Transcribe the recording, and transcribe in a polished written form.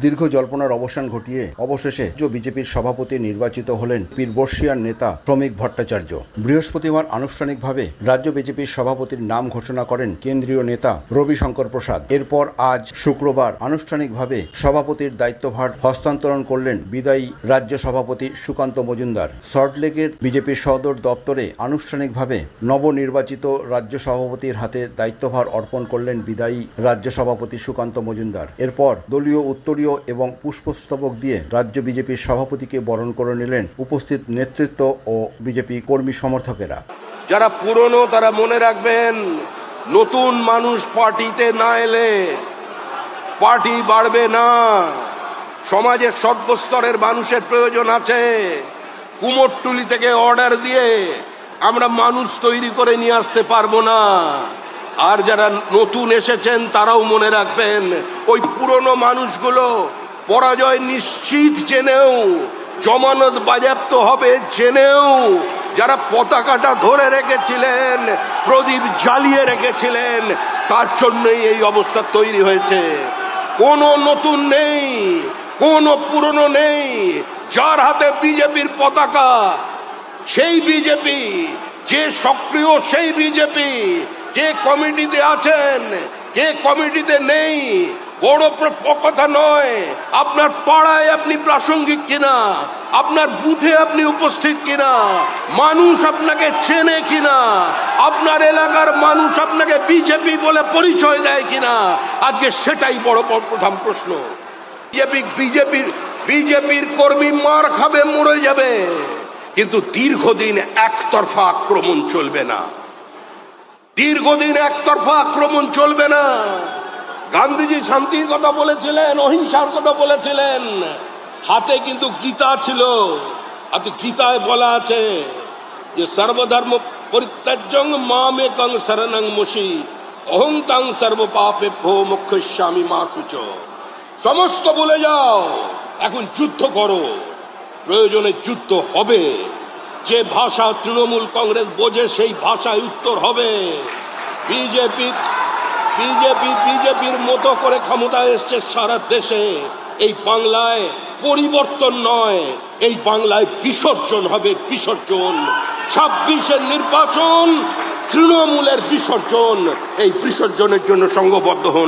দীর্ঘ জল্পনার অবসান ঘটিয়ে অবশেষে বিজেপির সভাপতি নির্বাচিত হলেন পীরবর্ষিয়ার নেতা শ্রমিক ভট্টাচার্য। বৃহস্পতিবার আনুষ্ঠানিকভাবে রাজ্য বিজেপির সভাপতির নাম ঘোষণা করেন কেন্দ্রীয় নেতা রবিশঙ্কর প্রসাদ। এরপর আজ শুক্রবার আনুষ্ঠানিকভাবে সভাপতির দায়িত্বভার হস্তান্তরণ করলেন বিদায়ী রাজ্য সভাপতি সুকান্ত মজুমদার। সল্টলেকের বিজেপির সদর দপ্তরে আনুষ্ঠানিকভাবে নবনির্বাচিত রাজ্য সভাপতির হাতে দায়িত্বভার অর্পণ করলেন বিদায়ী রাজ্য সভাপতি সুকান্ত মজুমদার। এরপর দলীয় উত্তরীয় এবং পুষ্পস্তবক দিয়ে রাজ্য বিজেপির সভাপতিকে বরণ করে নিলেন উপস্থিত নেতৃত্ব ও বিজেপি কর্মী সমর্থকেরা। যারা পুরনো তারা মনে রাখবেন, নতুন মানুষ পার্টিতে না এলে পার্টি বাড়বে না। সমাজের সর্বস্তরের মানুষের প্রয়োজন আছে। কুমোরটুলি থেকে অর্ডার দিয়ে আমরা মানুষ তৈরি করে নিয়ে আসতে পারবো না। আর যারা নতুন এসেছেন তারাও মনে রাখবেন, ওই পুরনো মানুষগুলো পরাজয় নিশ্চিত জেনেও, জমানত বাজেয়াপ্ত হবে জেনেও, যারা পতাকাটা ধরে রেখেছিলেন, প্রদীপ জ্বালিয়ে রেখেছিলেন, তার জন্যই এই অবস্থা তৈরি হয়েছে। কোনো নতুন নেই, কোনো পুরনো নেই। যার হাতে বিজেপির পতাকা সেই বিজেপি, যে সক্রিয় সেই বিজেপি। কে কমিটিতে আছেন, কে কমিটিতে নেই বড় কথা নয়। আপনার পাড়ায় আপনি প্রাসঙ্গিক কিনা, আপনার বুথে আপনি উপস্থিত কিনা, মানুষ আপনাকে চেনে কিনা, আপনার এলাকার মানুষ আপনাকে বিজেপি বলে পরিচয় দেয় কিনা, আজকে সেটাই বড় প্রধান প্রশ্ন। বিজেপির কর্মী মার খাবে, মরে যাবে, কিন্তু দীর্ঘদিন একতরফা আক্রমণ চলবে না। দীর্ঘদিন একতরফা আক্রমণ চলবে না। গান্ধীজি শান্তির কথা বলেছিলেন, অহিংসার কথা বলেছিলেন, হাতে কিন্তু গীতা ছিল। আর গীতায় বলা আছে যে সর্বধর্ম পরিত্যাজ্যং মামেকং শরণং মুষি অহং তং সর্ব পাপেভ্যো মোক্ষয়িষ্যামি মা শুচ। সমস্ত ভুলে যাও, এখন যুদ্ধ করো। প্রয়োজনে যুদ্ধ হবে। যে ভাষা তৃণমূল কংগ্রেস বোঝে সেই ভাষায় উত্তর হবে। বিজেপির মতো করে ক্ষমতায় এসছে সারা দেশে। এই বাংলায় পরিবর্তন নয়, এই বাংলায় বিসর্জন হবে, বিসর্জন। 26-এর নির্বাচন তৃণমূলের বিসর্জন। এই বিসর্জনের জন্য সংঘবদ্ধ হন।